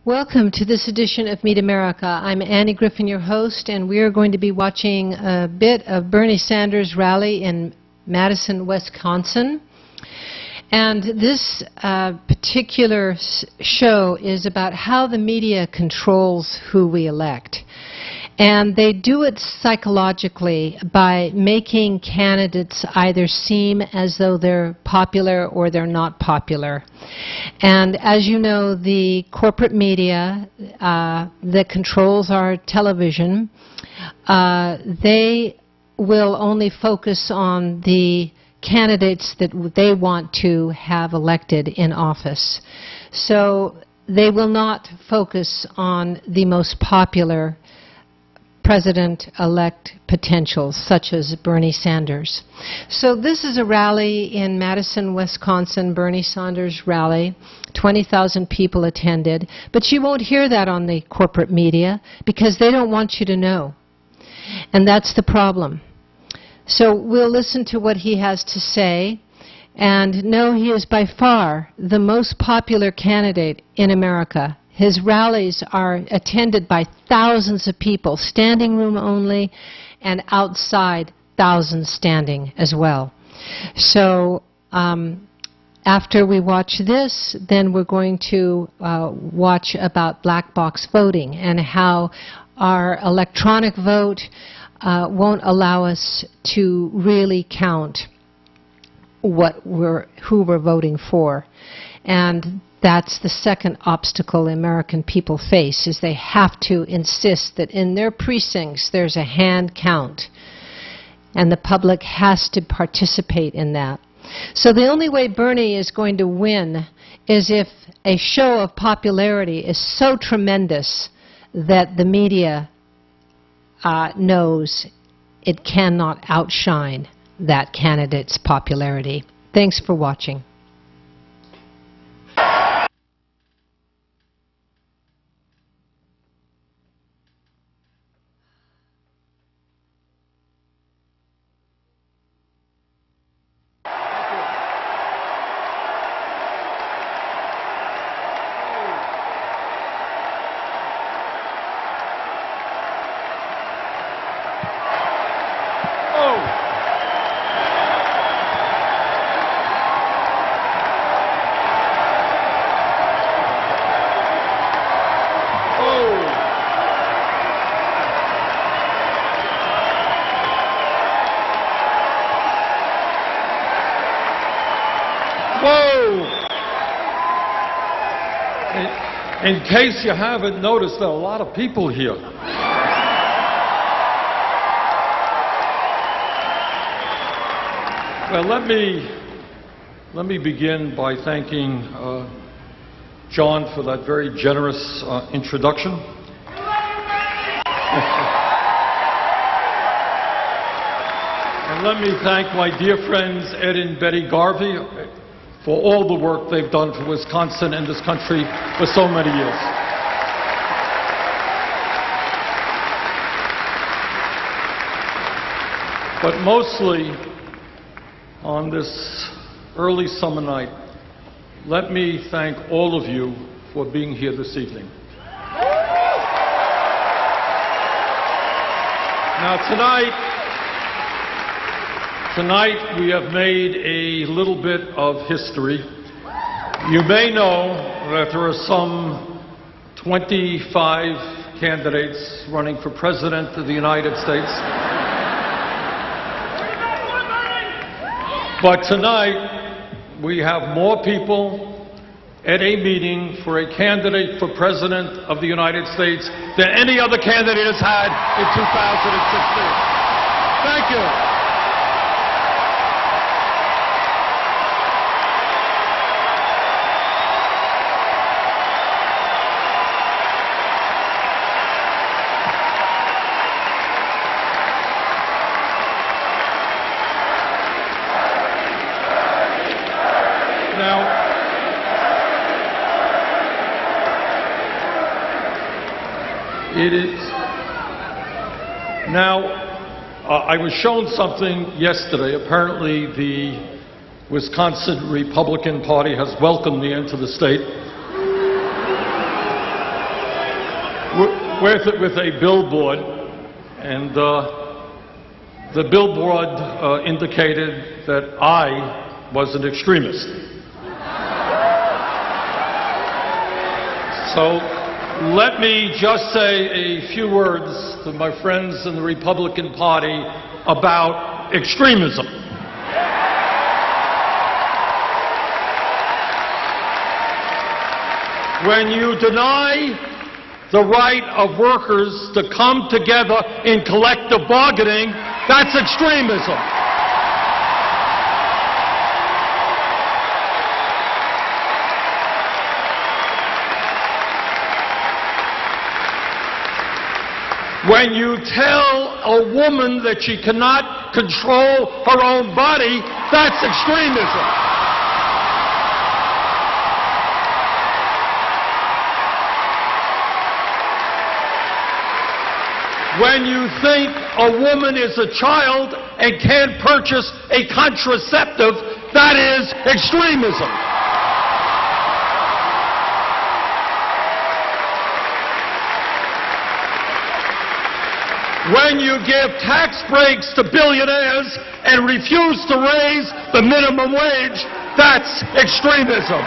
Welcome to this edition of Meet America. I'm Annie Griffin, your host, and we are going to be watching a bit of Bernie Sanders' rally in Madison, Wisconsin. And this particular show is about how the media controls who we elect. And they do it psychologically by making candidates either seem as though they're popular or they're not popular. And as you know, the corporate media that controls our television, they will only focus on the candidates that they want to have elected in office. So they will not focus on the most popular president-elect potentials, such as Bernie Sanders. So this is a rally in Madison, Wisconsin, Bernie Sanders rally. 20,000 people attended. But you won't hear that on the corporate media because they don't want you to know. And that's the problem. So we'll listen to what he has to say. And no, he is by far the most popular candidate in America. His rallies are attended by thousands of people, standing room only, and outside, thousands standing as well. So after we watch this, then we're going to watch about black box voting and how our electronic vote won't allow us to count who we're voting for. And that's the second obstacle American people face, is they have to insist that in their precincts there's a hand count. And the public has to participate in that. So the only way Bernie is going to win is if a show of popularity is so tremendous that the media knows it cannot outshine that candidate's popularity. Thanks for watching. In case you haven't noticed, there are a lot of people here. Well, let me begin by thanking John for that very generous introduction. And let me thank my dear friends Ed and Betty Garvey for all the work they've done for Wisconsin and this country for so many years. But mostly, on this early summer night, let me thank all of you for being here this evening. Now Tonight we have made a little bit of history. You may know that there are some 25 candidates running for President of the United States. But tonight we have more people at a meeting for a candidate for President of the United States than any other candidate has had in 2016. Thank you. I was shown something yesterday. Apparently, the Wisconsin Republican Party has welcomed me into the state. with a billboard, and the billboard indicated that I was an extremist. So let me just say a few words to my friends in the Republican Party about extremism. When you deny the right of workers to come together in collective bargaining, that's extremism. When you tell a woman that she cannot control her own body, that's extremism. When you think a woman is a child and can't purchase a contraceptive, that is extremism. When you give tax breaks to billionaires and refuse to raise the minimum wage, that's extremism.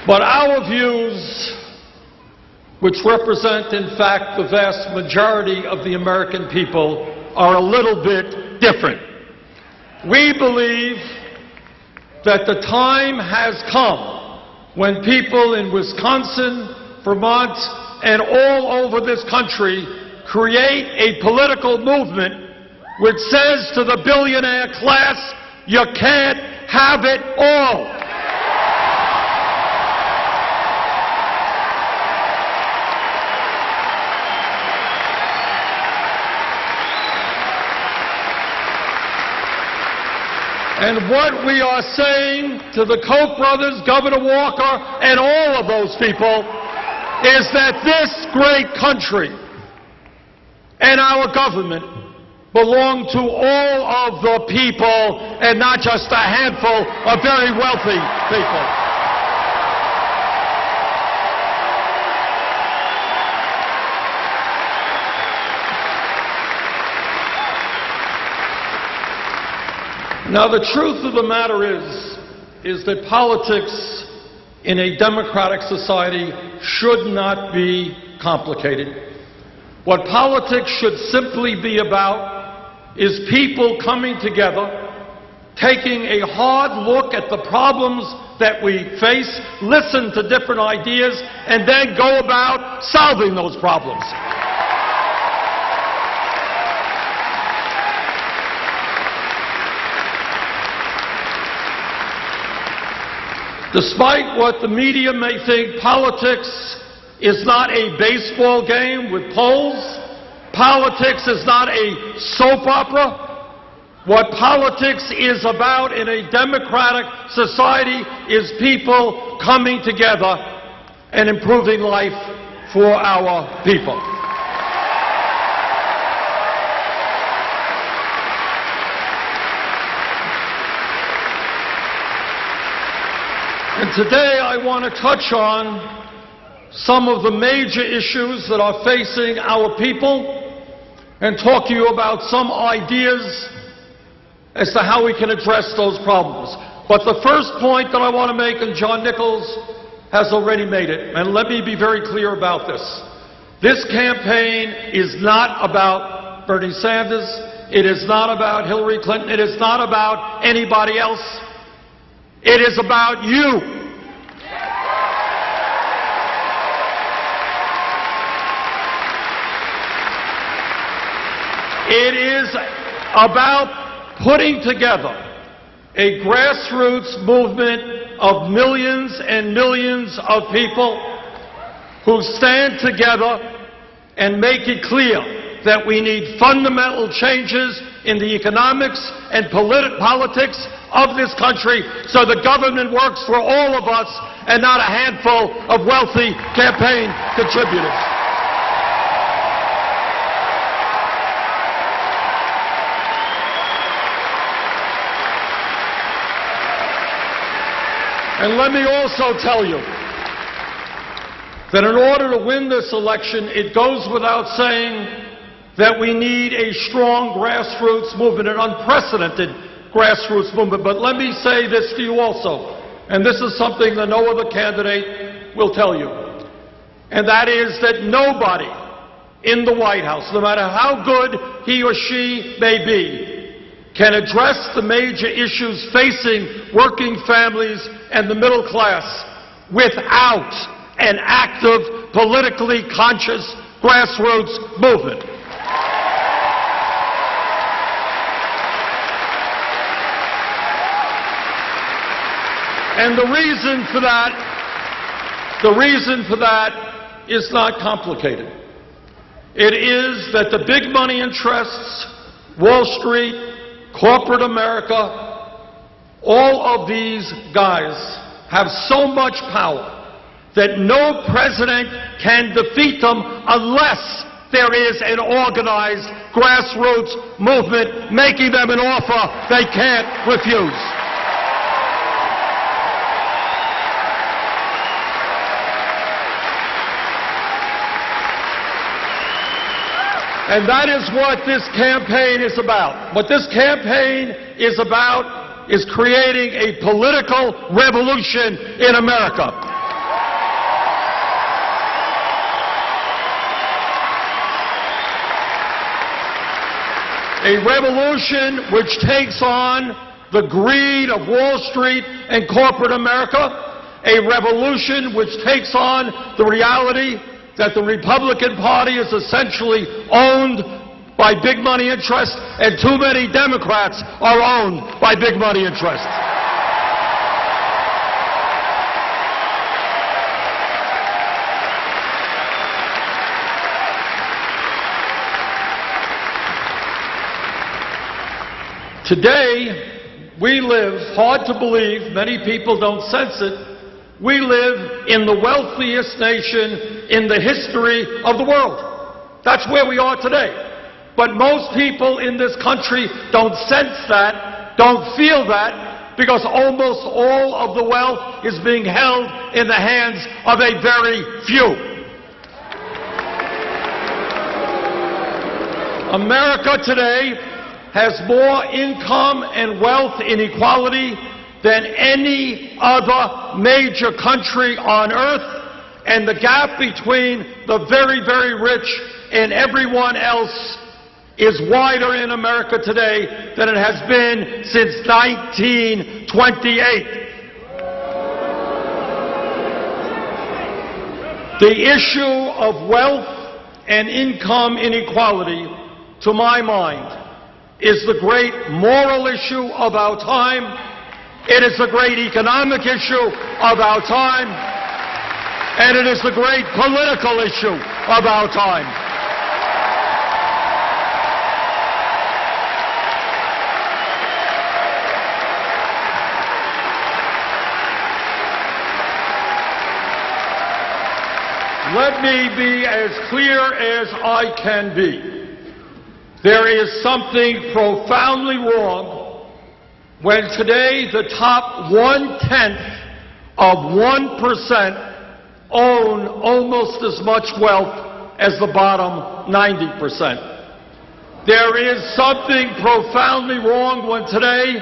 But our views, which represent, in fact, the vast majority of the American people, are a little bit different. We believe that the time has come when people in Wisconsin, Vermont, and all over this country create a political movement which says to the billionaire class, you can't have it all. And what we are saying to the Koch brothers, Governor Walker, and all of those people is that this great country and our government belong to all of the people and not just a handful of very wealthy people. Now, the truth of the matter is that politics in a democratic society should not be complicated. What politics should simply be about is people coming together, taking a hard look at the problems that we face, listen to different ideas, and then go about solving those problems. Despite what the media may think, politics is not a baseball game with polls. Politics is not a soap opera. What politics is about in a democratic society is people coming together and improving life for our people. And today I want to touch on some of the major issues that are facing our people and talk to you about some ideas as to how we can address those problems. But the first point that I want to make, and John Nichols has already made it, and let me be very clear about this. This campaign is not about Bernie Sanders. It is not about Hillary Clinton. It is not about anybody else. It is about you. It is about putting together a grassroots movement of millions and millions of people who stand together and make it clear that we need fundamental changes in the economics and politics of this country so the government works for all of us and not a handful of wealthy campaign contributors. And let me also tell you that in order to win this election, it goes without saying that we need a strong grassroots movement, an unprecedented grassroots movement. But let me say this to you also, and this is something that no other candidate will tell you, and that is that nobody in the White House, no matter how good he or she may be, can address the major issues facing working families and the middle class without an active, politically conscious grassroots movement. And the reason for that is not complicated. It is that the big money interests, Wall Street, corporate America, all of these guys have so much power that no president can defeat them unless there is an organized grassroots movement making them an offer they can't refuse. And that is what this campaign is about. What this campaign is about is creating a political revolution in America. A revolution which takes on the greed of Wall Street and corporate America. A revolution which takes on the reality that the Republican Party is essentially owned by big money interests, and too many Democrats are owned by big money interests. Today, we live, hard to believe, many people don't sense it, we live in the wealthiest nation in the history of the world. That's where we are today. But most people in this country don't sense that, don't feel that, because almost all of the wealth is being held in the hands of a very few. America today has more income and wealth inequality than any other major country on earth, and the gap between the very, very rich and everyone else is wider in America today than it has been since 1928. The issue of wealth and income inequality, to my mind, is the great moral issue of our time. It is the great economic issue of our time, and it is the great political issue of our time. Let me be as clear as I can be. There is something profoundly wrong when today the top 1/10 of 1% own almost as much wealth as the bottom 90%. There is something profoundly wrong when today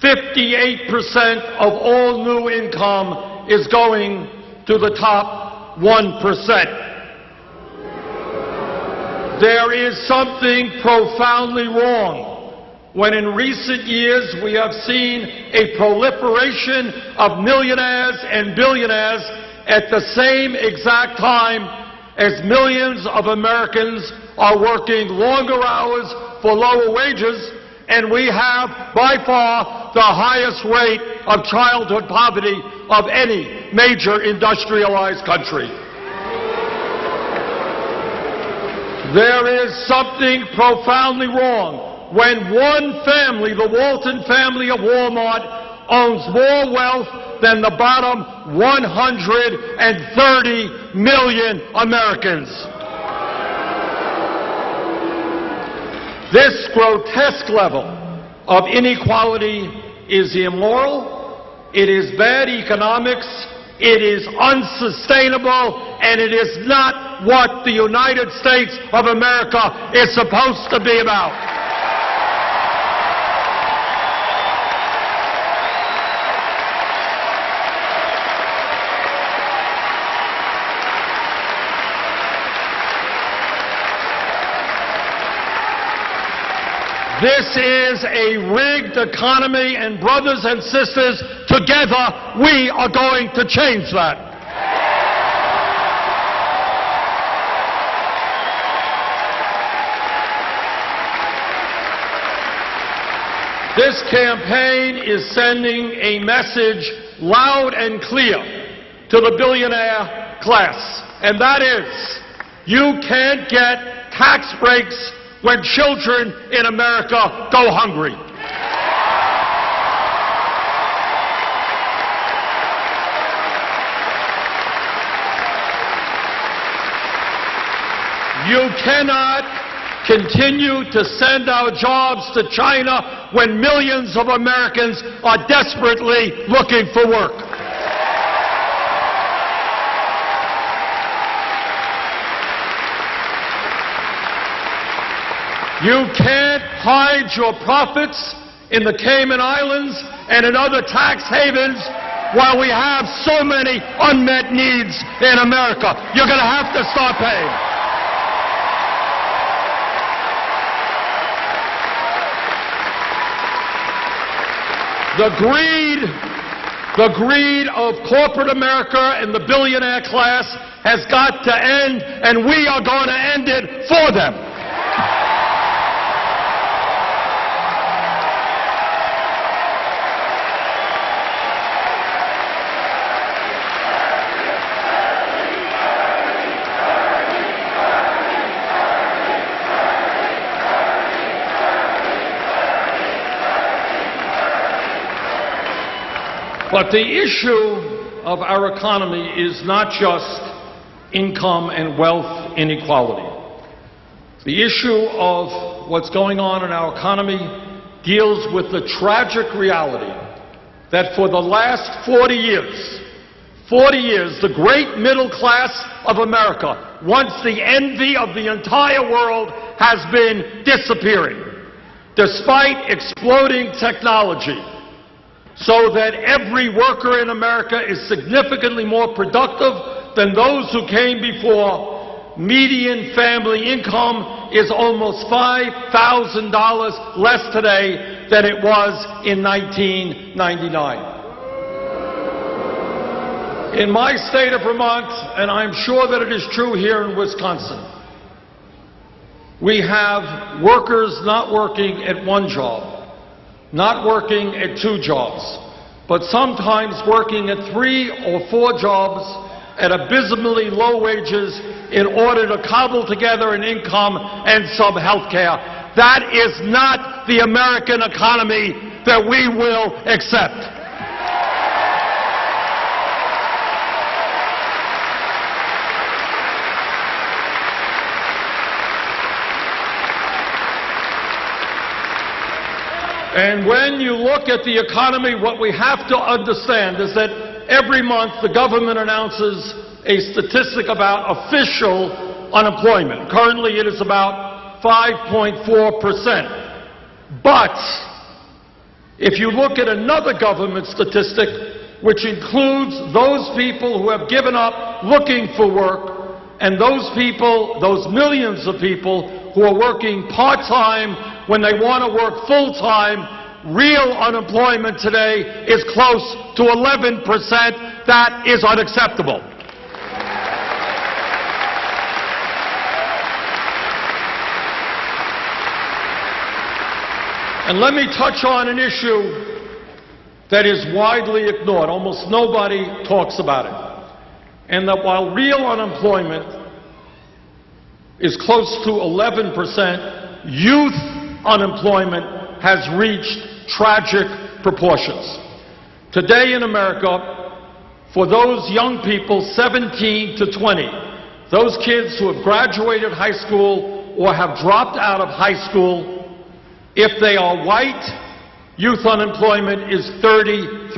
58% of all new income is going to the top 1%. There is something profoundly wrong when in recent years we have seen a proliferation of millionaires and billionaires at the same exact time as millions of Americans are working longer hours for lower wages, and we have by far the highest rate of childhood poverty of any major industrialized country. There is something profoundly wrong when one family, the Walton family of Walmart, owns more wealth than the bottom 130 million Americans. This grotesque level of inequality is immoral, It is bad economics, it is unsustainable, and it is not what the United States of America is supposed to be about. This is a rigged economy, and brothers and sisters, together we are going to change that. This campaign is sending a message loud and clear to the billionaire class, and that is, you can't get tax breaks when children in America go hungry. You cannot continue to send our jobs to China when millions of Americans are desperately looking for work. You can't hide your profits in the Cayman Islands and in other tax havens while we have so many unmet needs in America. You're going to have to start paying. The greed of corporate America and the billionaire class has got to end, and we are going to end it for them. But the issue of our economy is not just income and wealth inequality. The issue of what's going on in our economy deals with the tragic reality that for the last 40 years, the great middle class of America, once the envy of the entire world, has been disappearing, despite exploding technology, so that every worker in America is significantly more productive than those who came before. Median family income is almost $5,000 less today than it was in 1999. In my state of Vermont, and I'm sure that it is true here in Wisconsin, we have workers not working at one job, not working at two jobs, but sometimes working at 3 or 4 jobs at abysmally low wages in order to cobble together an income and some health care. That is not the American economy that we will accept. And when you look at the economy, what we have to understand is that every month the government announces a statistic about official unemployment. Currently it is about 5.4%. But if you look at another government statistic, which includes those people who have given up looking for work, and those people, those millions of people who are working part-time when they want to work full-time, real unemployment today is close to 11%. That is unacceptable. And let me touch on an issue that is widely ignored. Almost nobody talks about it. And that while real unemployment is close to 11%, youth unemployment has reached tragic proportions. Today in America, for those young people 17 to 20, those kids who have graduated high school or have dropped out of high school, if they are white, youth unemployment is 33%.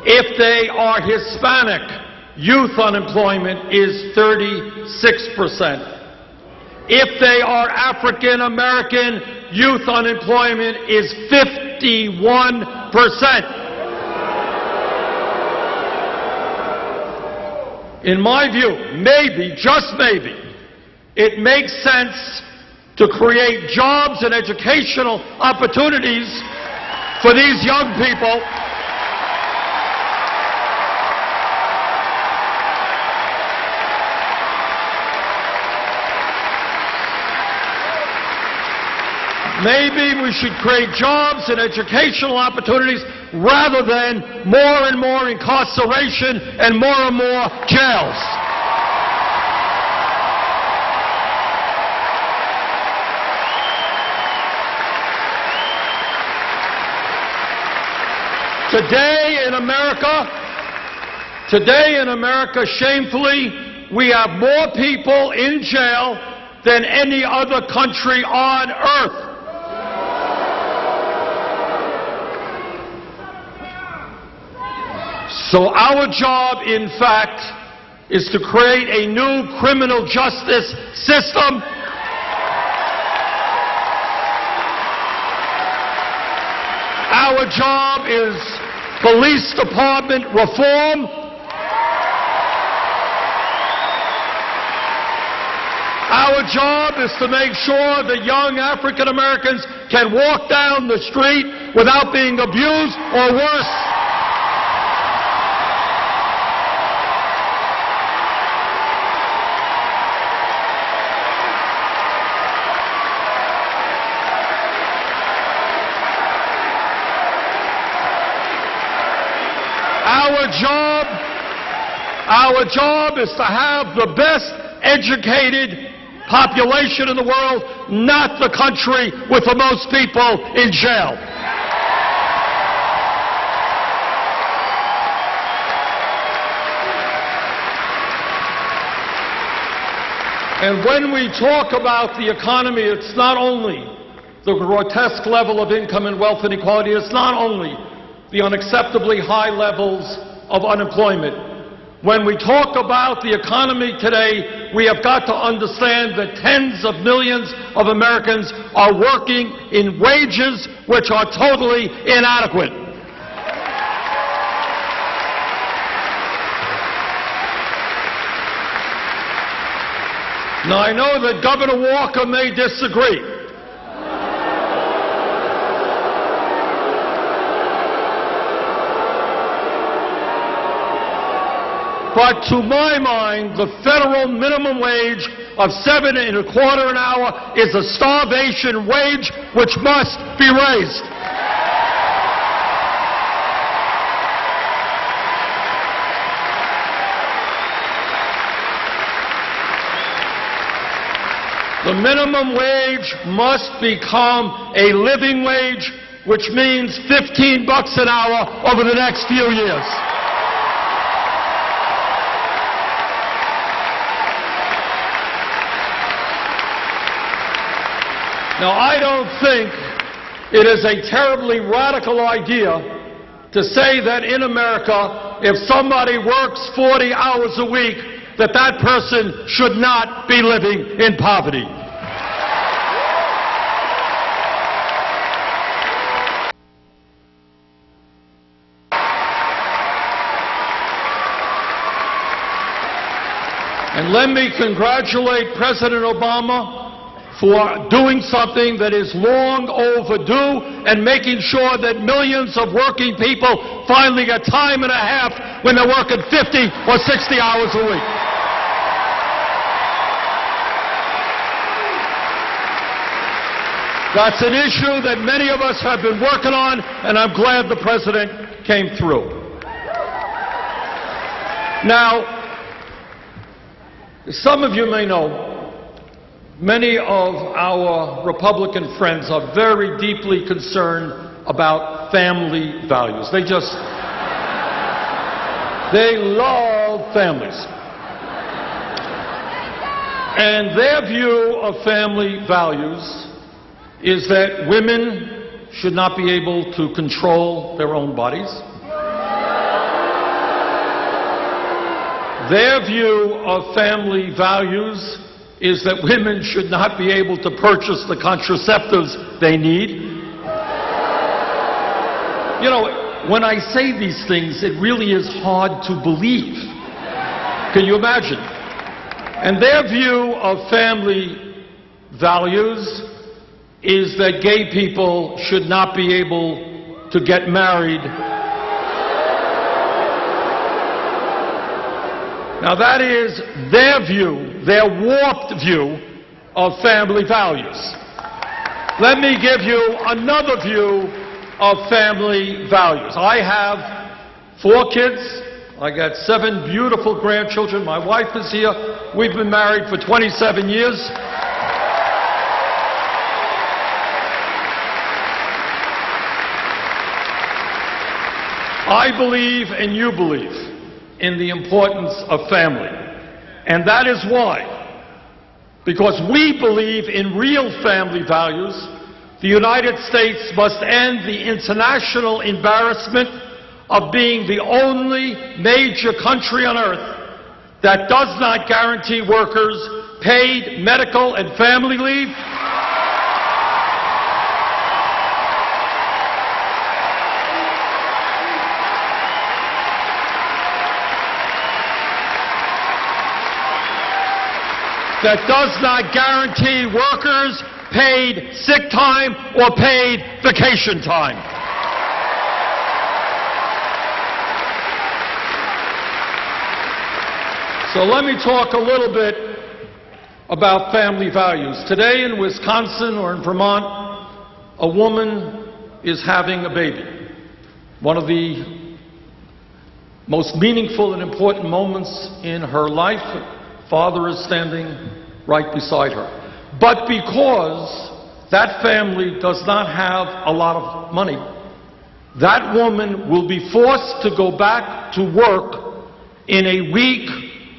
If they are Hispanic, youth unemployment is 36%. If they are African American, youth unemployment is 51%. In my view, maybe, just maybe, it makes sense to create jobs and educational opportunities for these young people. Maybe we should create jobs and educational opportunities rather than more and more incarceration and more jails. Today in America, shamefully, we have more people in jail than any other country on earth. So our job, in fact, is to create a new criminal justice system Our job is police department reform. Our job is to make sure that young African Americans can walk down the street without being abused or worse. Our job is to have the best educated population in the world, not the country with the most people in jail. And when we talk about the economy, it's not only the grotesque level of income and wealth inequality, it's not only the unacceptably high levels of unemployment. When we talk about the economy today, we have got to understand that tens of millions of Americans are working in wages which are totally inadequate. Now, I know that Governor Walker may disagree. But to my mind, the federal minimum wage of $7.25 an hour is a starvation wage which must be raised. The minimum wage must become a living wage, which means $15 an hour over the next few years. Now, I don't think it is a terribly radical idea to say that in America, if somebody works 40 hours a week, that that person should not be living in poverty. And let me congratulate President Obama for doing something that is long overdue and making sure that millions of working people finally get time and a half when they're working 50 or 60 hours a week. That's an issue that many of us have been working on, and I'm glad the President came through. Now, some of you may know, many of our Republican friends are very deeply concerned about family values. They love families. And their view of family values is that women should not be able to control their own bodies. Their view of family values is that women should not be able to purchase the contraceptives they need. You know, when I say these things, it really is hard to believe. Can you imagine? And their view of family values is that gay people should not be able to get married. Now that is their view, their warped view of family values. Let me give you another view of family values. I have 4 kids. I got 7 beautiful grandchildren. My wife is here. We've been married for 27 years. I believe, and you believe, in the importance of family. And that is why, because we believe in real family values, the United States must end the international embarrassment of being the only major country on earth that does not guarantee workers paid medical and family leave. That does not guarantee workers paid sick time or paid vacation time. So let me talk a little bit about family values. Today in Wisconsin or in Vermont, a woman is having a baby. One of the most meaningful and important moments in her life. Father is standing right beside her. But because that family does not have a lot of money, that woman will be forced to go back to work in a week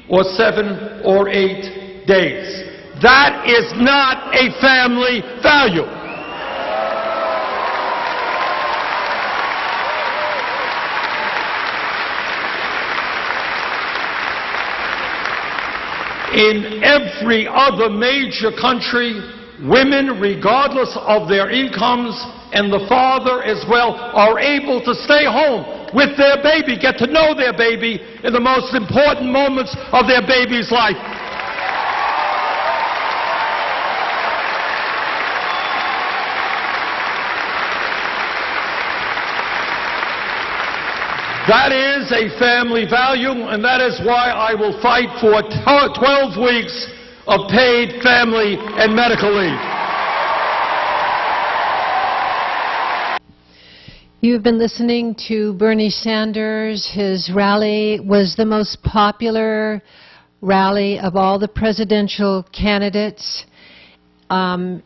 or 7 or 8 days. That is not a family value. In every other major country, women, regardless of their incomes, and the father as well, are able to stay home with their baby, get to know their baby in the most important moments of their baby's life. That is a family value, and that is why I will fight for 12 weeks of paid family and medical leave. You've been listening to Bernie Sanders. His rally was the most popular rally of all the presidential candidates, and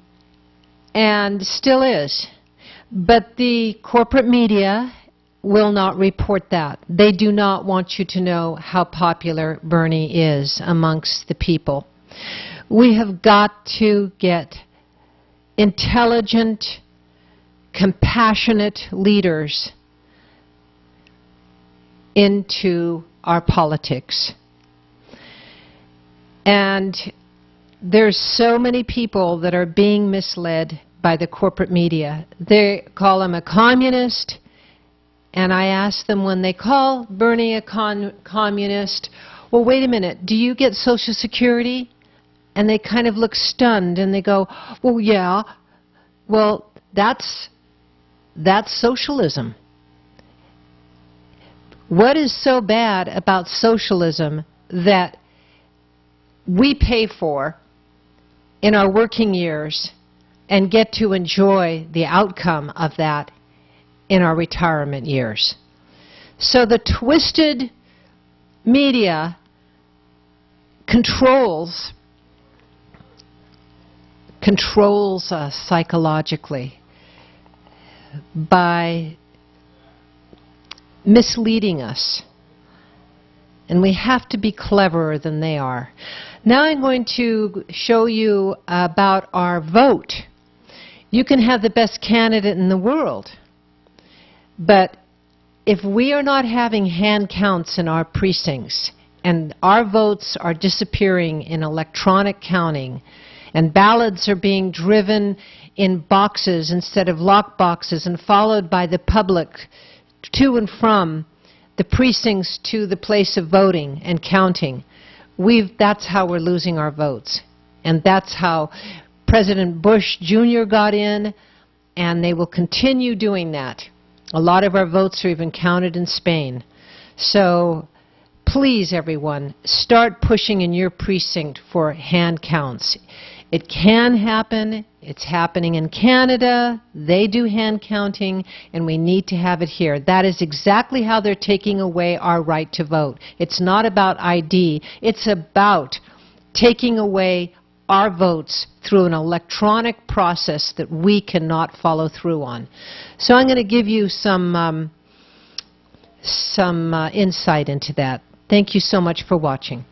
still is. But the corporate media will not report that. They do not want you to know how popular Bernie is amongst the people. We have got to get intelligent, compassionate leaders into our politics. And there's so many people that are being misled by the corporate media. They call him a communist. And I ask them when they call Bernie a communist, well, wait a minute, do you get Social Security? And they kind of look stunned and they go, well, yeah, well, that's socialism. What is so bad about socialism that we pay for in our working years and get to enjoy the outcome of that in our retirement years? So the twisted media controls us psychologically by misleading us. And we have to be cleverer than they are. Now I'm going to show you about our vote. You can have the best candidate in the world, but if we are not having hand counts in our precincts and our votes are disappearing in electronic counting and ballots are being driven in boxes instead of locked boxes and followed by the public to and from the precincts to the place of voting and counting, that's how we're losing our votes. And that's how President Bush Jr. got in, and they will continue doing that. A lot of our votes are even counted in Spain. So please, everyone, start pushing in your precinct for hand counts. It can happen. It's happening in Canada. They do hand counting, and we need to have it here. That is exactly how they're taking away our right to vote. It's not about ID. It's about taking away our votes through an electronic process that we cannot follow through on. So I'm going to give you some insight into that. Thank you so much for watching.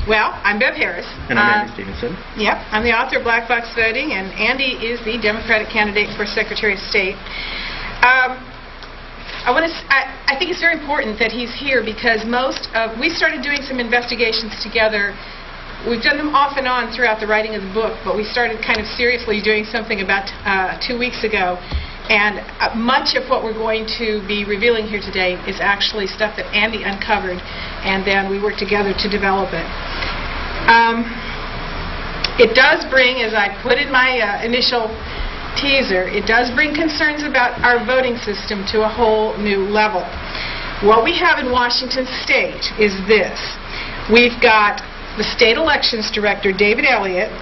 Well, I'm Bev Harris. And I'm Andy Stevenson. Yep, I'm the author of Black Box Voting, and Andy is the Democratic candidate for Secretary of State. I think it's very important that he's here because we started doing some investigations together. We've done them off and on throughout the writing of the book, but we started kind of seriously doing something about 2 weeks ago. And much of what we're going to be revealing here today is actually stuff that Andy uncovered, and then we worked together to develop it. It does bring, as I put in my initial teaser, it does bring concerns about our voting system to a whole new level. What we have in Washington State is this. We've got the State Elections Director, David Elliott,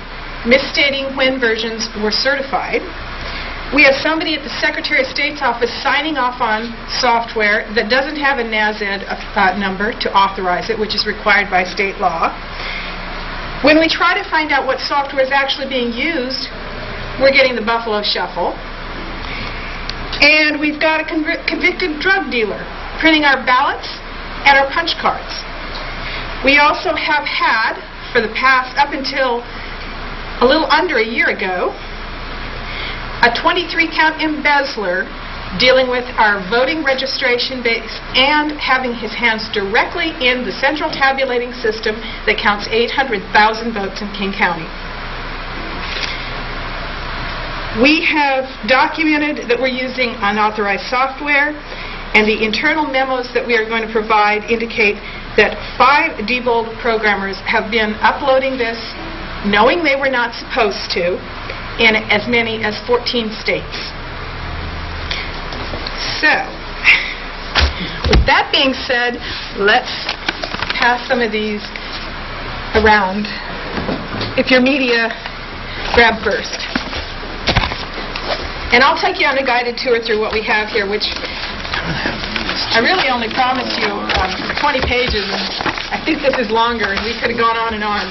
misstating when versions were certified. We have somebody at the Secretary of State's office signing off on software that doesn't have a NASED number to authorize it, which is required by state law. When we try to find out what software is actually being used, we're getting the Buffalo Shuffle. And we've got a convicted drug dealer printing our ballots and our punch cards. We also have had, for the past, up until a little under a year ago, a 23-count embezzler dealing with our voting registration base and having his hands directly in the central tabulating system that counts 800,000 votes in King County. We have documented that we're using unauthorized software, and the internal memos that we are going to provide indicate that 5 Diebold programmers have been uploading this knowing they were not supposed to, in as many as 14 states. So, with that being said, let's pass some of these around. If your media, grab first. And I'll take you on a guided tour through what we have here, which I really only promised you 20 pages, and I think this is longer, and we could have gone on and on.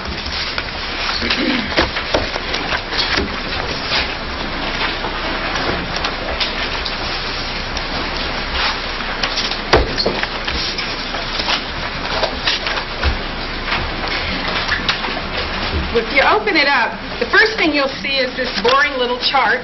If you open it up, the first thing you'll see is this boring little chart.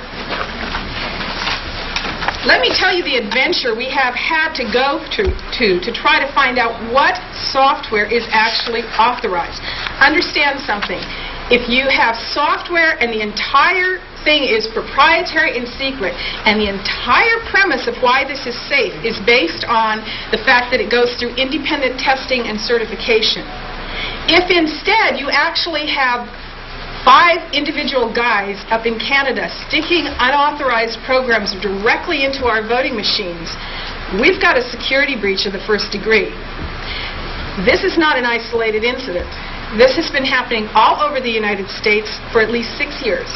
Let me tell you the adventure we have had to go to try to find out what software is actually authorized. Understand something. If you have software and the entire thing is proprietary and secret, and the entire premise of why this is safe is based on the fact that it goes through independent testing and certification. If instead you actually have 5 individual guys up in Canada sticking unauthorized programs directly into our voting machines, we've got a security breach of the first degree. This is not an isolated incident. This has been happening all over the United States for at least 6 years.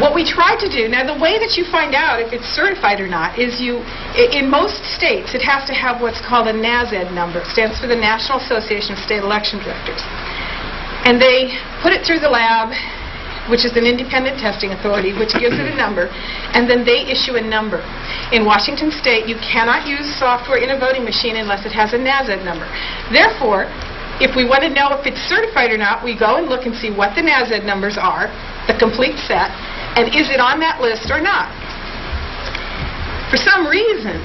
What we try to do, now the way that you find out if it's certified or not is in most states, it has to have what's called a NASED number. It stands for the National Association of State Election Directors. And they put it through the lab, which is an independent testing authority, which gives it a number, and then they issue a number. In Washington State, you cannot use software in a voting machine unless it has a NASED number. Therefore, if we want to know if it's certified or not, we go and look and see what the NASED numbers are, the complete set, and is it on that list or not? For some reason,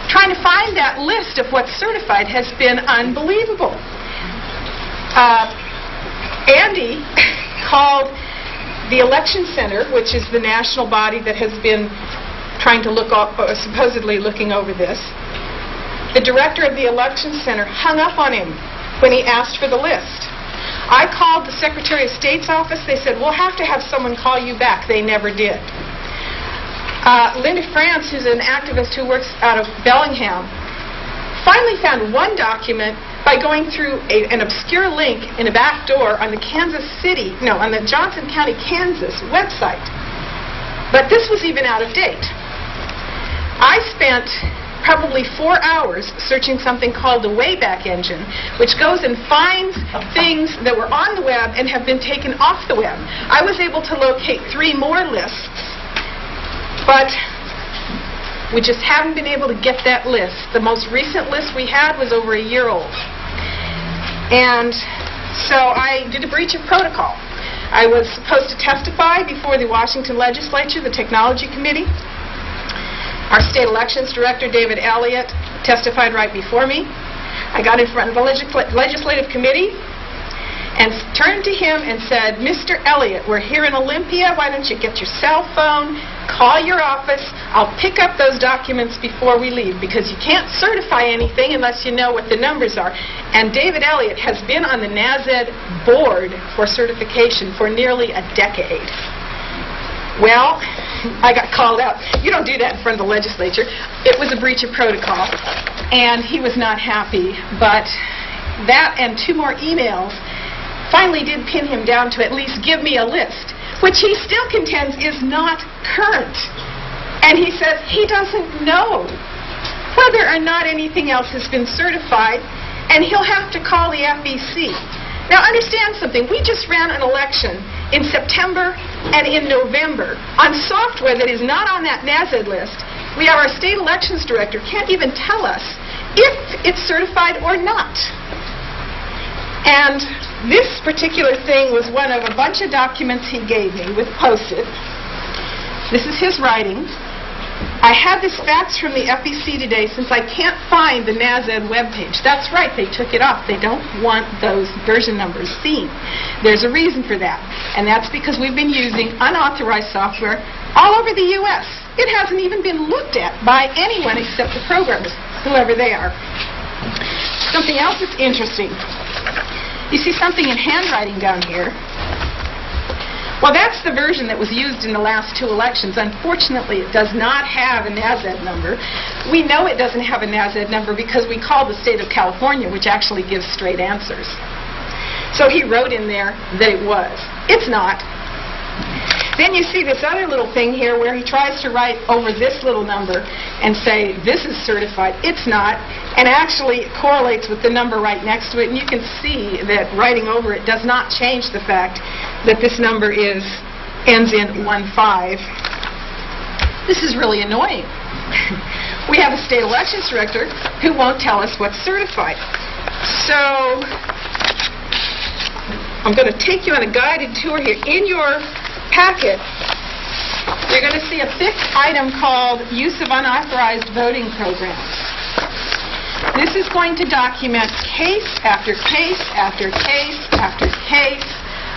trying to find that list of what's certified has been unbelievable. Andy called the Election Center, which is the national body that has been trying to supposedly looking over this. The director of the Election Center hung up on him when he asked for the list. I called the Secretary of State's office. They said, we'll have to have someone call you back. They never did. Linda France, who's an activist who works out of Bellingham, finally found one document by going through an obscure link in a back door on the on the Johnson County, Kansas website. But this was even out of date. I spent probably 4 hours searching something called the Wayback Engine, which goes and finds things that were on the web and have been taken off the web. I was able to locate 3 more lists, but we just haven't been able to get that list. The most recent list we had was over a year old. And so I did a breach of protocol. I was supposed to testify before the Washington Legislature, the Technology Committee. Our state elections director, David Elliott, testified right before me. I got in front of the legislative committee and turned to him and said, Mr. Elliott, we're here in Olympia. Why don't you get your cell phone, call your office. I'll pick up those documents before we leave, because you can't certify anything unless you know what the numbers are. And David Elliott has been on the NASED board for certification for nearly a decade. Well, I got called out. You don't do that in front of the legislature. It was a breach of protocol, and he was not happy. But that and 2 more emails finally did pin him down to at least give me a list, which he still contends is not current. And he says he doesn't know whether or not anything else has been certified, and he'll have to call the FEC. Now, understand something. We just ran an election in September and in November on software that is not on that NASED list. We have our state elections director can't even tell us if it's certified or not. And this particular thing was one of a bunch of documents he gave me with post-it. This is his writing. I had this fax from the FEC today since I can't find the NASED webpage. That's right, they took it off. They don't want those version numbers seen. There's a reason for that, and that's because we've been using unauthorized software all over the U.S. It hasn't even been looked at by anyone except the programmers, whoever they are. Something else that's interesting. You see something in handwriting down here. Well, that's the version that was used in the last 2 elections. Unfortunately, it does not have a NASED number. We know it doesn't have a NASED number because we called the state of California, which actually gives straight answers. So he wrote in there that it was. It's not. Then you see this other little thing here where he tries to write over this little number and say, this is certified. It's not. And actually, it correlates with the number right next to it. And you can see that writing over it does not change the fact that this number ends in 15. This is really annoying. We have a state elections director who won't tell us what's certified. So I'm going to take you on a guided tour here. In your packet, you're going to see a thick item called Use of Unauthorized Voting Programs. This is going to document case after case after case after case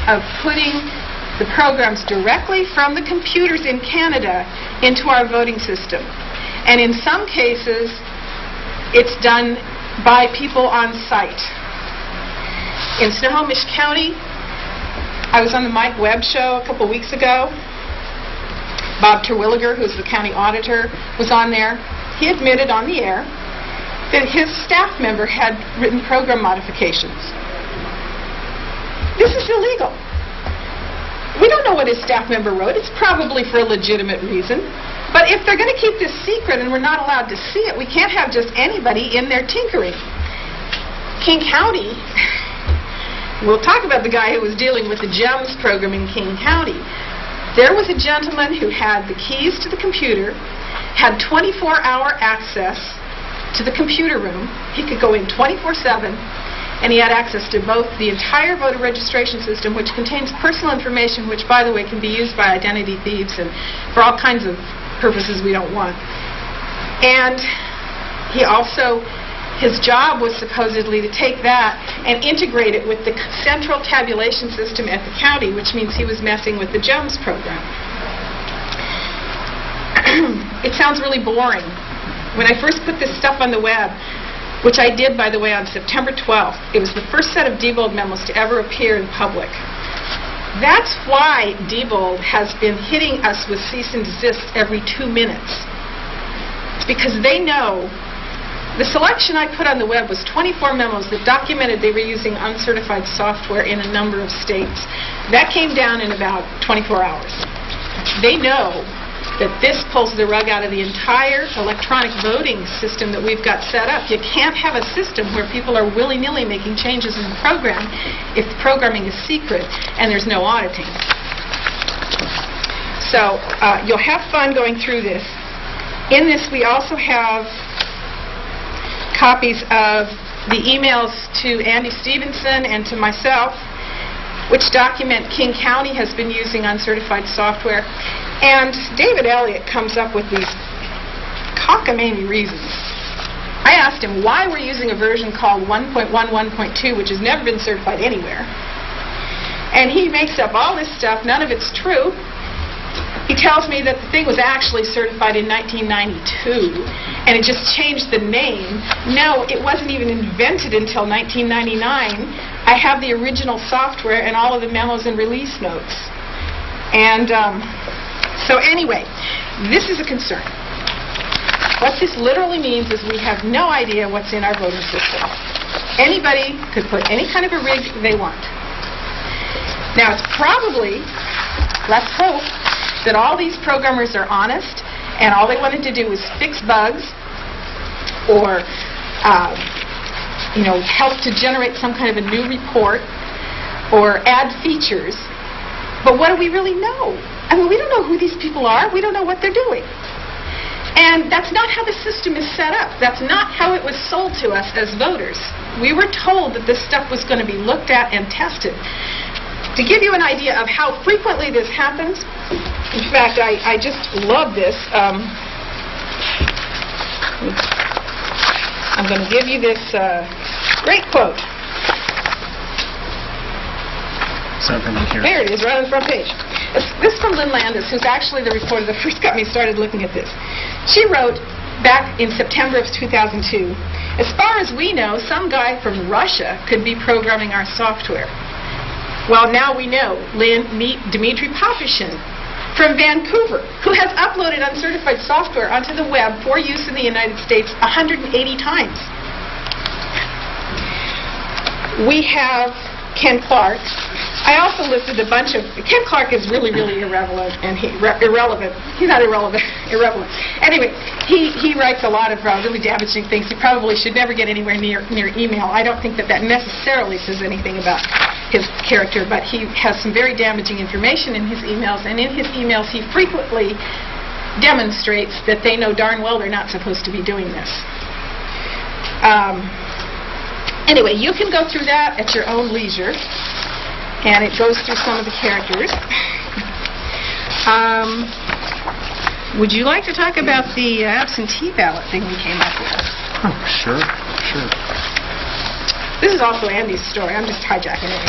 of putting the programs directly from the computers in Canada into our voting system. And in some cases, it's done by people on site. In Snohomish County, I was on the Mike Webb show a couple weeks ago. Bob Terwilliger, who's the county auditor, was on there. He admitted on the air that his staff member had written program modifications. This is illegal. We don't know what his staff member wrote. It's probably for a legitimate reason. But if they're going to keep this secret and we're not allowed to see it, we can't have just anybody in there tinkering. King County, we'll talk about the guy who was dealing with the GEMS program in King County. There was a gentleman who had the keys to the computer, had 24-hour access to the computer room. He could go in 24/7, and he had access to both the entire voter registration system, which contains personal information, which, by the way, can be used by identity thieves and for all kinds of purposes we don't want. And he also, his job was supposedly to take that and integrate it with the central tabulation system at the county, which means he was messing with the GEMS program. It sounds really boring. When I first put this stuff on the web, which I did, by the way, on September 12th, it was the first set of Diebold memos to ever appear in public. That's why Diebold has been hitting us with cease and desist every 2 minutes. It's because they know the selection I put on the web was 24 memos that documented they were using uncertified software in a number of states. That came down in about 24 hours. They know that this pulls the rug out of the entire electronic voting system that we've got set up. You can't have a system where people are willy-nilly making changes in the program if the programming is secret and there's no auditing. So you'll have fun going through this. In this, we also have copies of the emails to Andy Stevenson and to myself, which document King County has been using uncertified software. And David Elliott comes up with these cockamamie reasons. I asked him why we're using a version called 1.11.2, which has never been certified anywhere. And he makes up all this stuff. None of it's true. He tells me that the thing was actually certified in 1992, and it just changed the name. No, it wasn't even invented until 1999. I have the original software and all of the memos and release notes. And so anyway, this is a concern. What this literally means is we have no idea what's in our voting system. Anybody could put any kind of a rig they want. Now, it's probably, let's hope, that all these programmers are honest and all they wanted to do was fix bugs or help to generate some kind of a new report or add features. But what do we really know? I mean, we don't know who these people are. We don't know what they're doing. And that's not how the system is set up. That's not how it was sold to us as voters. We were told that this stuff was going to be looked at and tested. To give you an idea of how frequently this happens, in fact, I just love this. I'm going to give you this great quote. There it is, right on the front page. This is from Lynn Landis, who's actually the reporter that first got me started looking at this. She wrote back in September of 2002, as far as we know, some guy from Russia could be programming our software. Well, now we know. Meet Dmitry Papashin from Vancouver, who has uploaded uncertified software onto the web for use in the United States 180 times. We have Ken Clark. I also listed a bunch of... Ken Clark is really, really irrelevant, and irrelevant. He's not irrelevant. Irrelevant. Anyway, he writes a lot of really damaging things. He probably should never get anywhere near email. I don't think that necessarily says anything about his character, but he has some very damaging information in his emails, and in his emails he frequently demonstrates that they know darn well they're not supposed to be doing this. Anyway, you can go through that at your own leisure, and it goes through some of the characters. Would you like to talk about the absentee ballot thing we came up with? Oh, sure. This is also Andy's story. I'm just hijacking it.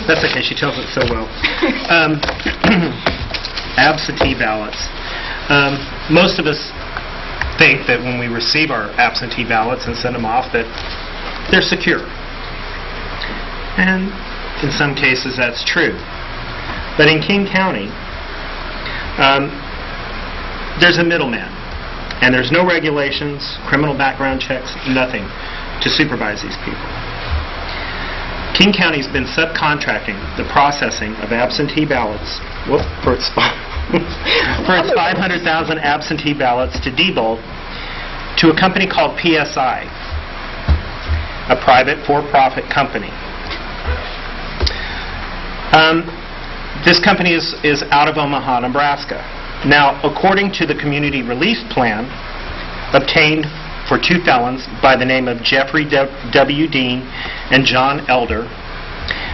That's okay. She tells it so well. Absentee ballots. Most of us think that when we receive our absentee ballots and send them off that they're secure. And in some cases that's true. But in King County, there's a middleman. And there's no regulations, criminal background checks, nothing to supervise these people. King County's been subcontracting the processing of absentee ballots for its 500,000 absentee ballots to Diebold to a company called PSI, a private for-profit company. This company is out of Omaha, Nebraska. Now, according to the community release plan obtained for two felons by the name of Jeffrey W. Dean and John Elder,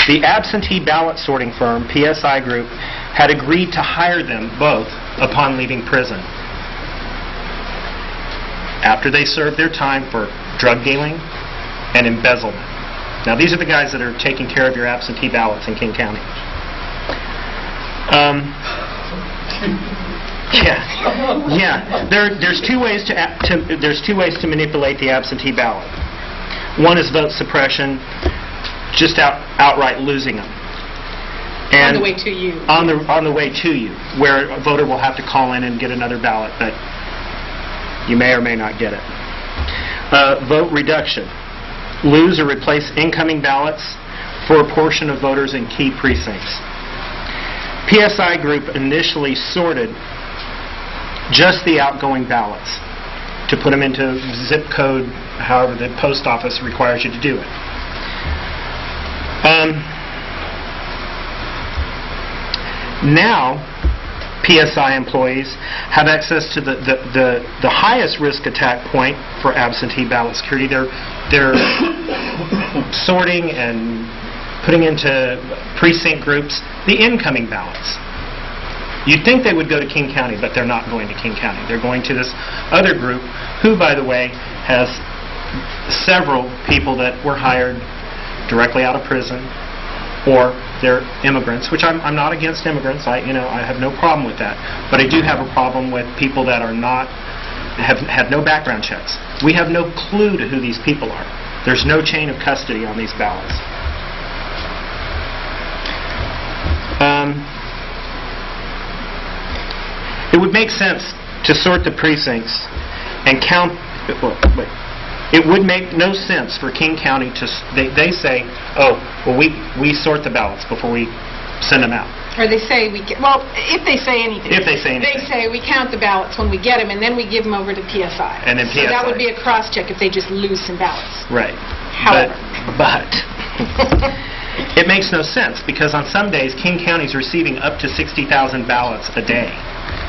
the absentee ballot sorting firm, PSI Group, had agreed to hire them both upon leaving prison. After they served their time for drug dealing and embezzlement. Now, these are the guys that are taking care of your absentee ballots in King County. There's two ways to manipulate the absentee ballot. One is vote suppression, just outright losing them. And on the way to you. On the way to you, where a voter will have to call in and get another ballot, but you may or may not get it. Vote reduction. Lose or replace incoming ballots for a portion of voters in key precincts. PSI Group initially sorted just the outgoing ballots to put them into zip code, however the post office requires you to do it. Now, PSI employees have access to the highest risk attack point for absentee ballot security. They're sorting and putting into precinct groups the incoming ballots. You'd think they would go to King County, but they're not going to King County. They're going to this other group who, by the way, has several people that were hired directly out of prison, or they're immigrants, which I'm not against immigrants. I have no problem with that. But I do have a problem with people that are not, have had no background checks. We have no clue to who these people are. There's no chain of custody on these ballots. It would make sense to sort the precincts and count. It would make no sense for King County to. They say, oh, well, we sort the ballots before we send them out. Or they say if they say anything. If they say anything. They say we count the ballots when we get them, and then we give them over to PSI. And then PSI. So that would be a cross-check if they just lose some ballots. Right. However. But it makes no sense, because on some days King County is receiving up to 60,000 ballots a day.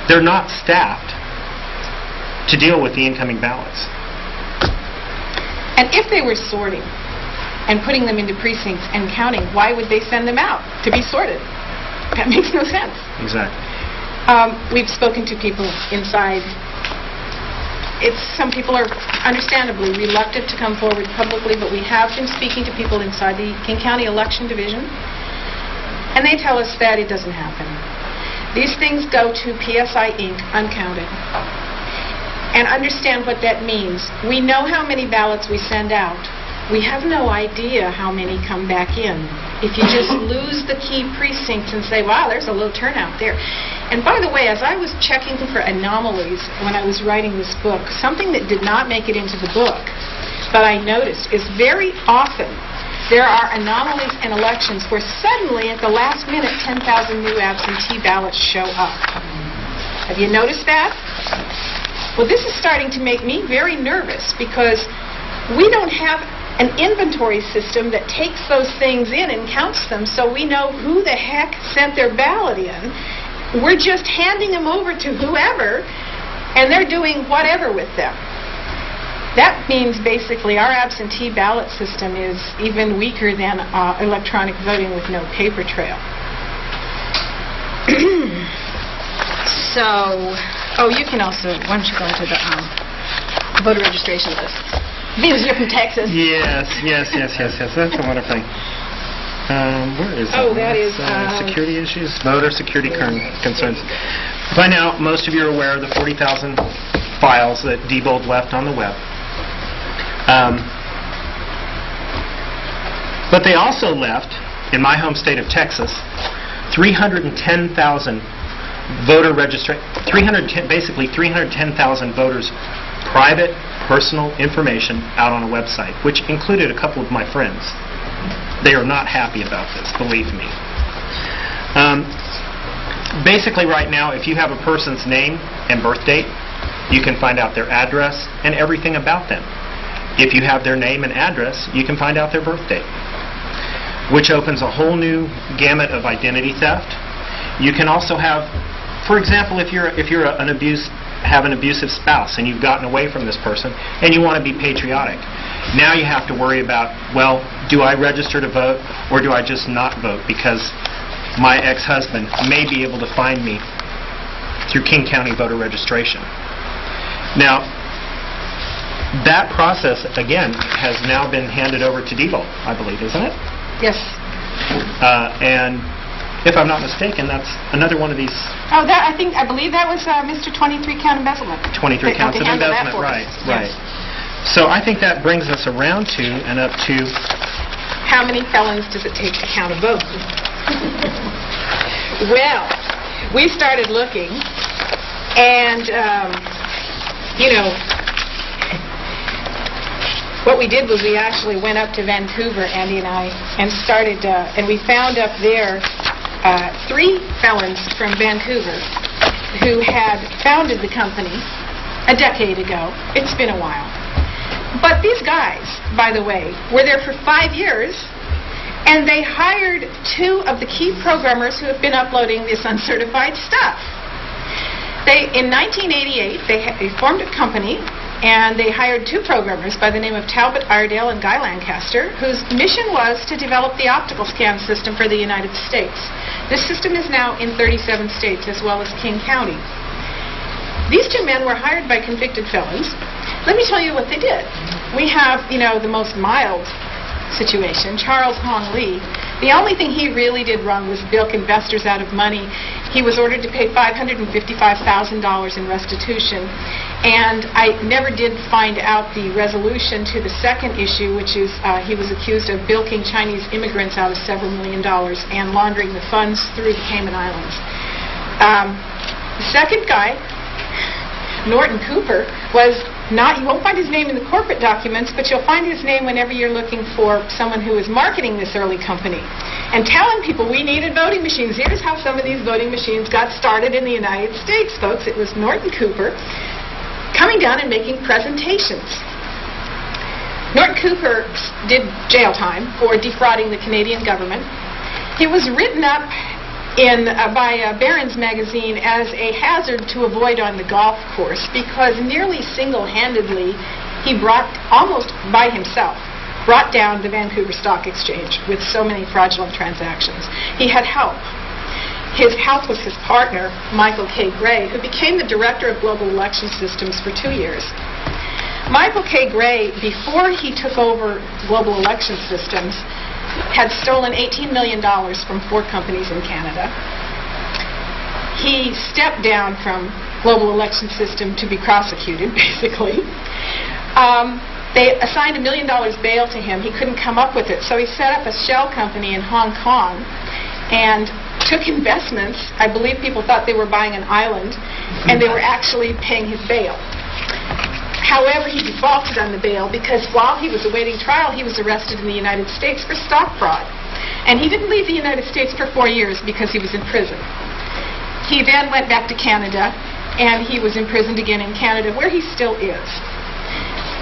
They're not staffed to deal with the incoming ballots. And if they were sorting and putting them into precincts and counting, why would they send them out to be sorted? That makes no sense. Exactly. We've spoken to people inside. Some people are understandably reluctant to come forward publicly, but we have been speaking to people inside the King County Election Division, and they tell us that it doesn't happen. These things go to PSI Inc. uncounted. And understand what that means. We know how many ballots we send out. We have no idea how many come back in. If you just lose the key precincts and say, wow, there's a low turnout there. And by the way, as I was checking for anomalies when I was writing this book, something that did not make it into the book, but I noticed, is very often there are anomalies in elections where suddenly at the last minute 10,000 new absentee ballots show up. Have you noticed that? Well, this is starting to make me very nervous, because we don't have an inventory system that takes those things in and counts them so we know who the heck sent their ballot in. We're just handing them over to whoever, and they're doing whatever with them. That means basically our absentee ballot system is even weaker than electronic voting with no paper trail. So, you can also, why don't you go into the voter registration list. Venus, you're from Texas. Yes. That's a wonderful thing. Where is that? Oh, that is... security issues, voter security concerns. By now, most of you are aware of the 40,000 files that Diebold left on the web. But they also left, in my home state of Texas, 310,000 voter registration, basically 310,000 voters' private, personal information out on a website, which included a couple of my friends. They are not happy about this, believe me. Basically, right now, if you have a person's name and birth date, you can find out their address and everything about them. If you have their name and address, you can find out their birth date, which opens a whole new gamut of identity theft. You can also have, for example, if you're have an abusive spouse and you've gotten away from this person and you want to be patriotic, now you have to worry about, well, do I register to vote or do I just not vote because my ex-husband may be able to find me through King County voter registration. Now, that process, again, has now been handed over to DeVault, I believe, isn't it? Yes. And if I'm not mistaken, that's another one of these Oh, I believe that was Mr. 23 count embezzlement. 23 counts of embezzlement, right, right. So I think that brings us around to and up to... How many felons does it take to count a vote? Well, we started looking, and, what we did was we actually went up to Vancouver, Andy and I, and started, and we found up there 3 felons from Vancouver who had founded the company a decade ago. It's been a while. But these guys, by the way, were there for 5 years, and they hired 2 of the key programmers who have been uploading this uncertified stuff. In 1988, they formed a company, and they hired 2 programmers by the name of Talbot Iredale and Guy Lancaster, whose mission was to develop the optical scan system for the United States. This system is now in 37 states, as well as King County. These 2 men were hired by convicted felons. Let me tell you what they did. We have, the most mild situation, Charles Hong Lee. The only thing he really did wrong was bilk investors out of money. He was ordered to pay $555,000 in restitution. And I never did find out the resolution to the second issue, which is he was accused of bilking Chinese immigrants out of several $1 million and laundering the funds through the Cayman Islands. The second guy, Norton Cooper, was not, you won't find his name in the corporate documents, but you'll find his name whenever you're looking for someone who is marketing this early company and telling people we needed voting machines. Here's how some of these voting machines got started in the United States, folks. It was Norton Cooper coming down and making presentations. Norton Cooper did jail time for defrauding the Canadian government. He was written up by Barron's magazine as a hazard to avoid on the golf course because nearly single-handedly he almost by himself, brought down the Vancouver Stock Exchange with so many fraudulent transactions. He had help. His help was his partner, Michael K. Gray, who became the director of global election systems for 2 years. Michael K. Gray, before he took over global election systems, had stolen $18 million from 4 companies in Canada. He stepped down from global election system to be prosecuted, basically. They assigned $1 million bail to him. He couldn't come up with it, so he set up a shell company in Hong Kong and took investments. I believe people thought they were buying an island, and they were actually paying his bail. However, he defaulted on the bail because while he was awaiting trial, he was arrested in the United States for stock fraud. And he didn't leave the United States for 4 years because he was in prison. He then went back to Canada, and he was imprisoned again in Canada, where he still is.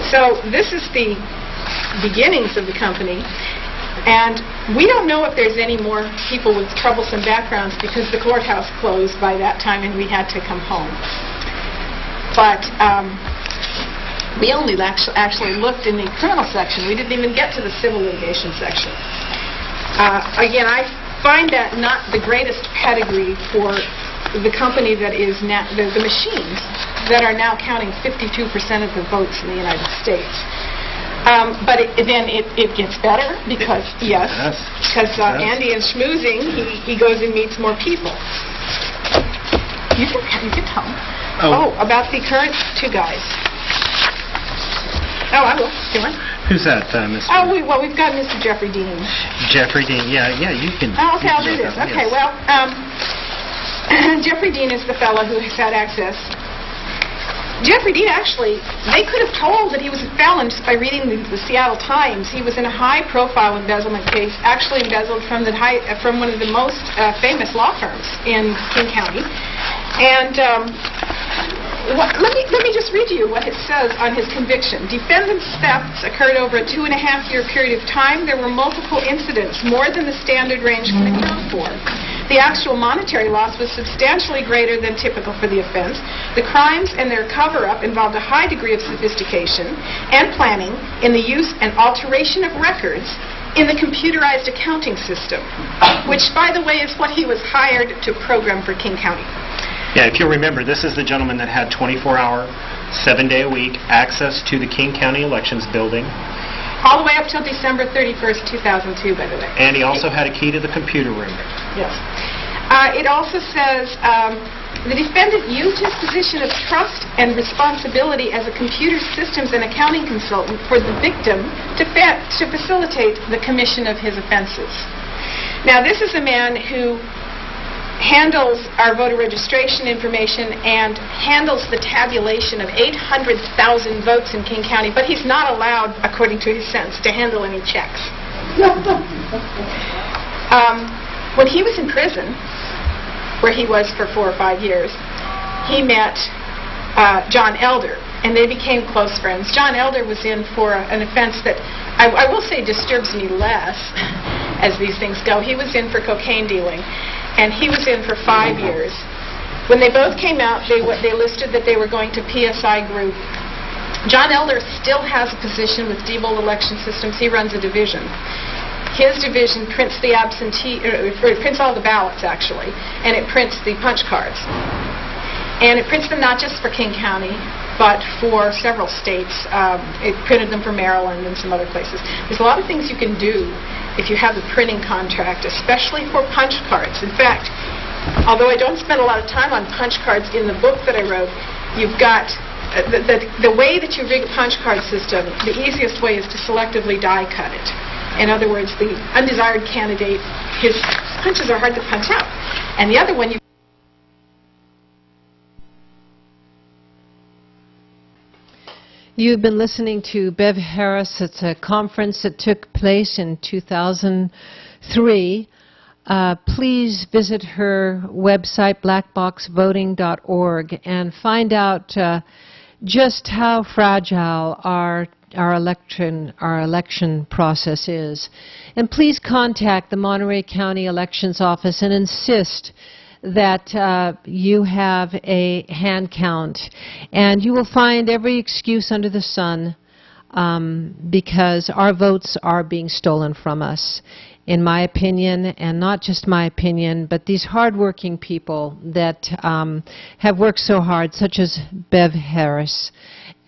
So this is the beginnings of the company. And we don't know if there's any more people with troublesome backgrounds because the courthouse closed by that time and we had to come home. But we only actually looked in the criminal section. We didn't even get to the civil litigation section. Again, I find that not the greatest pedigree for the company that is now, the machines that are now counting 52% of the votes in the United States. But then it gets better because, yes, because Andy is schmoozing, he goes and meets more people. You can tell them. Oh, about the current 2 guys. Oh, I will. Do you want? Who's that, Mr.? Oh, we've got Mr. Jeffrey Dean. Jeffrey Dean, yeah, you can. Oh, okay, I'll do this. Okay, yes. Well, Jeffrey Dean is the fellow who has had access Jeffrey Dean, actually, they could have told that he was a felon just by reading the Seattle Times. He was in a high-profile embezzlement case, actually embezzled from one of the most famous law firms in King County. And let me just read you what it says on his conviction. Defendant's thefts occurred over a 2.5-year period of time. There were multiple incidents, more than the standard range can account for. The actual monetary loss was substantially greater than typical for the offense. The crimes and their cover-up involved a high degree of sophistication and planning in the use and alteration of records in the computerized accounting system, which, by the way, is what he was hired to program for King County. Yeah, if you'll remember, this is the gentleman that had 24-hour, 7-day-a-week access to the King County Elections building. All the way up till December 31st, 2002, by the way. And he also had a key to the computer room. Yes. It also says the defendant used his position of trust and responsibility as a computer systems and accounting consultant for the victim to facilitate the commission of his offenses. Now, this is a man who handles our voter registration information and handles the tabulation of 800,000 votes in King County, but he's not allowed, according to his sentence, to handle any checks. When he was in prison, where he was for 4 or 5 years, he met John Elder, and they became close friends. John Elder was in for an offense that I will say disturbs me less as these things go. He was in for cocaine dealing, and he was in for 5 years. When they both came out, they listed that they were going to PSI Group. John Elder still has a position with Diebold Election Systems. He runs a division. His division prints the it prints all the ballots, actually, and it prints the punch cards. And it prints them not just for King County, but for several states. It printed them for Maryland and some other places. There's a lot of things you can do if you have the printing contract, especially for punch cards. In fact, although I don't spend a lot of time on punch cards in the book that I wrote, you've got the way that you rig a punch card system, the easiest way is to selectively die cut it. In other words, the undesired candidate, his punches are hard to punch out. And the other one, You've been listening to Bev Harris. It's a conference that took place in 2003. Please visit her website, blackboxvoting.org, and find out just how fragile our election process is. And please contact the Monterey County Elections Office and insist that you have a hand count. And you will find every excuse under the sun because our votes are being stolen from us, in my opinion, and not just my opinion, but these hardworking people that have worked so hard, such as Bev Harris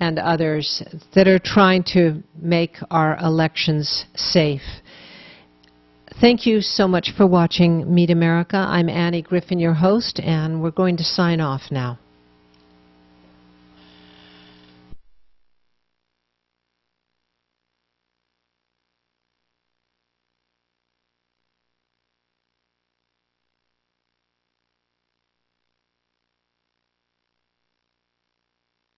and others, that are trying to make our elections safe. Thank you so much for watching Meet America. I'm Annie Griffin, your host, and we're going to sign off now.